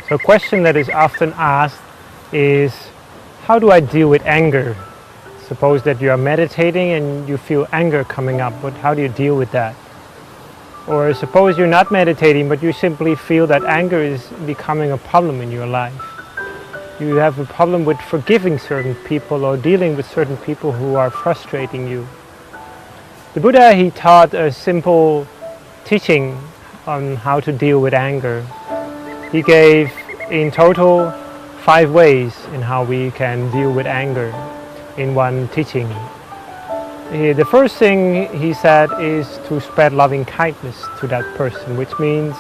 So a question that is often asked is, how do I deal with anger? Suppose that you are meditating and you feel anger coming up, but how do you deal with that? Or suppose you're not meditating, but you simply feel that anger is becoming a problem in your life. You have a problem with forgiving certain people or dealing with certain people who are frustrating you. The Buddha, he taught a simple teaching on how to deal with anger. He gave in total 5 ways in how we can deal with anger in one teaching. The first thing he said is to spread loving kindness to that person, which means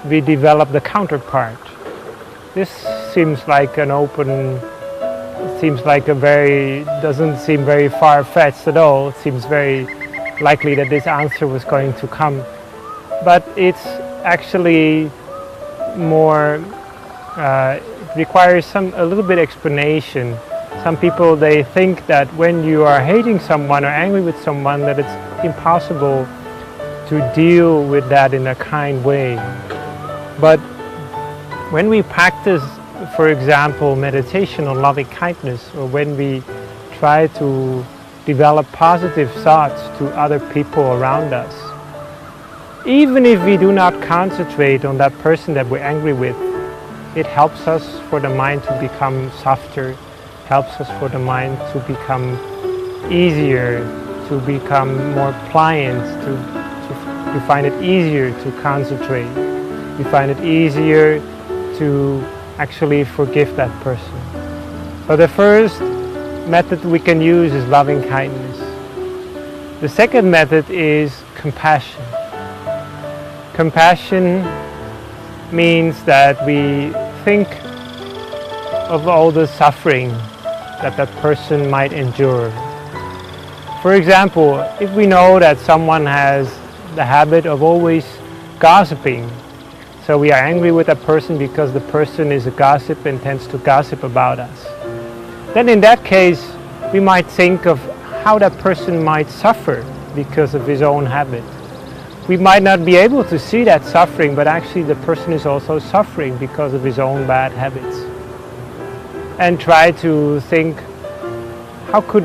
we develop the counterpart. This seems like doesn't seem very far-fetched at all. It seems very likely that this answer was going to come. But it's actually more, requires a little bit explanation. Some people, they think that when you are hating someone or angry with someone, that it's impossible to deal with that in a kind way. But when we practice, for example, meditation on loving kindness, or when we try to develop positive thoughts to other people around us, even if we do not concentrate on that person that we're angry with, it helps us for the mind to become softer, helps us for the mind to become easier, to become more pliant, to find it easier to concentrate. We find it easier to actually forgive that person. So the first method we can use is loving kindness. The second method is compassion. Compassion means that we think of all the suffering that that person might endure. For example, if we know that someone has the habit of always gossiping, so we are angry with that person because the person is a gossip and tends to gossip about us, then in that case we might think of how that person might suffer because of his own habit. We might not be able to see that suffering, but actually the person is also suffering because of his own bad habits. And try to think, how could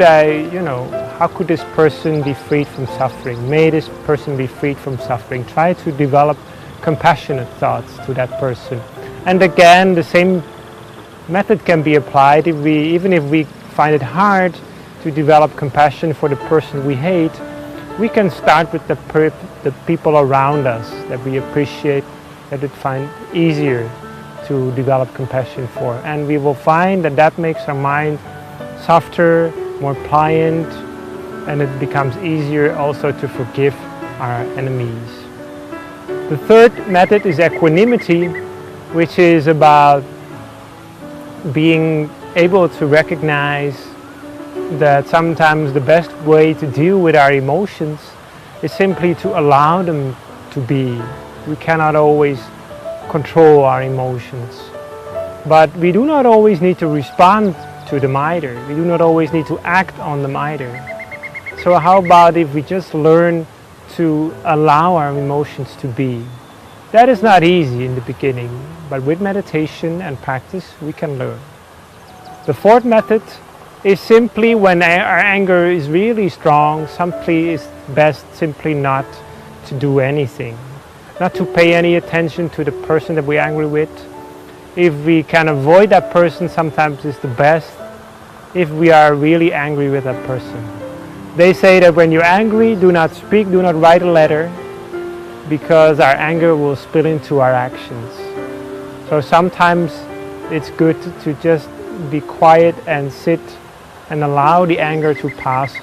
this person be freed from suffering? May this person be freed from suffering? Try to develop compassionate thoughts to that person. And again, the same method can be applied even if we find it hard to develop compassion for the person we hate. We can start with the people around us that we appreciate, that we find easier to develop compassion for. And we will find that that makes our mind softer, more pliant, and it becomes easier also to forgive our enemies. The third method is equanimity, which is about being able to recognize that sometimes the best way to deal with our emotions is simply to allow them to be. We cannot always control our emotions, but we do not always need to respond to them either. We do not always need to act on them either. So how about if we just learn to allow our emotions to be? That is not easy in the beginning, but with meditation and practice we can learn. The fourth method is simply when our anger is really strong, simply is best simply not to do anything, not to pay any attention to the person that we're angry with. If we can avoid that person, sometimes it's the best if we are really angry with that person. They say that when you're angry, do not speak, do not write a letter, because our anger will spill into our actions. So sometimes it's good to just be quiet and sit and allow the anger to pass,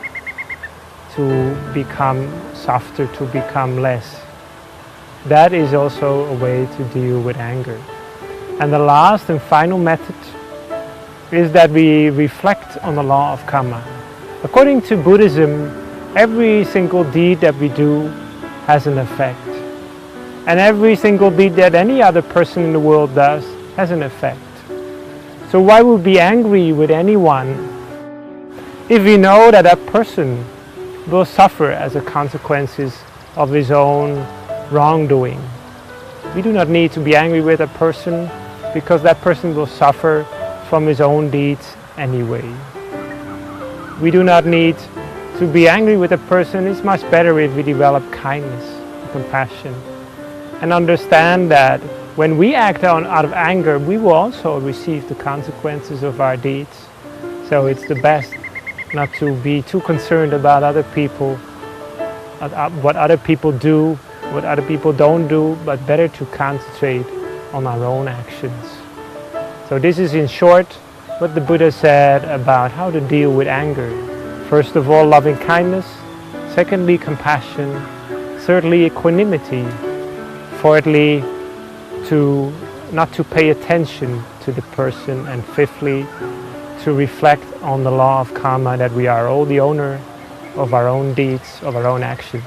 to become softer, to become less. that is also a way to deal with anger. And the last and final method is that we reflect on the law of karma. According to Buddhism, every single deed that we do has an effect. And every single deed that any other person in the world does has an effect. So why would we be angry with anyone if we know that that person will suffer as a consequences of his own wrongdoing? We do not need to be angry with a person because that person will suffer from his own deeds anyway. We do not need to be angry with a person. It's much better if we develop kindness and compassion and understand that when we act out of anger, we will also receive the consequences of our deeds. So it's the best not to be too concerned about other people, what other people do, what other people don't do, but better to concentrate on our own actions. So this is in short what the Buddha said about how to deal with anger. First of all, loving kindness. Secondly, compassion. Thirdly, equanimity. Fourthly, not to pay attention to the person. And fifthly, to reflect on the law of karma, that we are all the owner of our own deeds, of our own actions.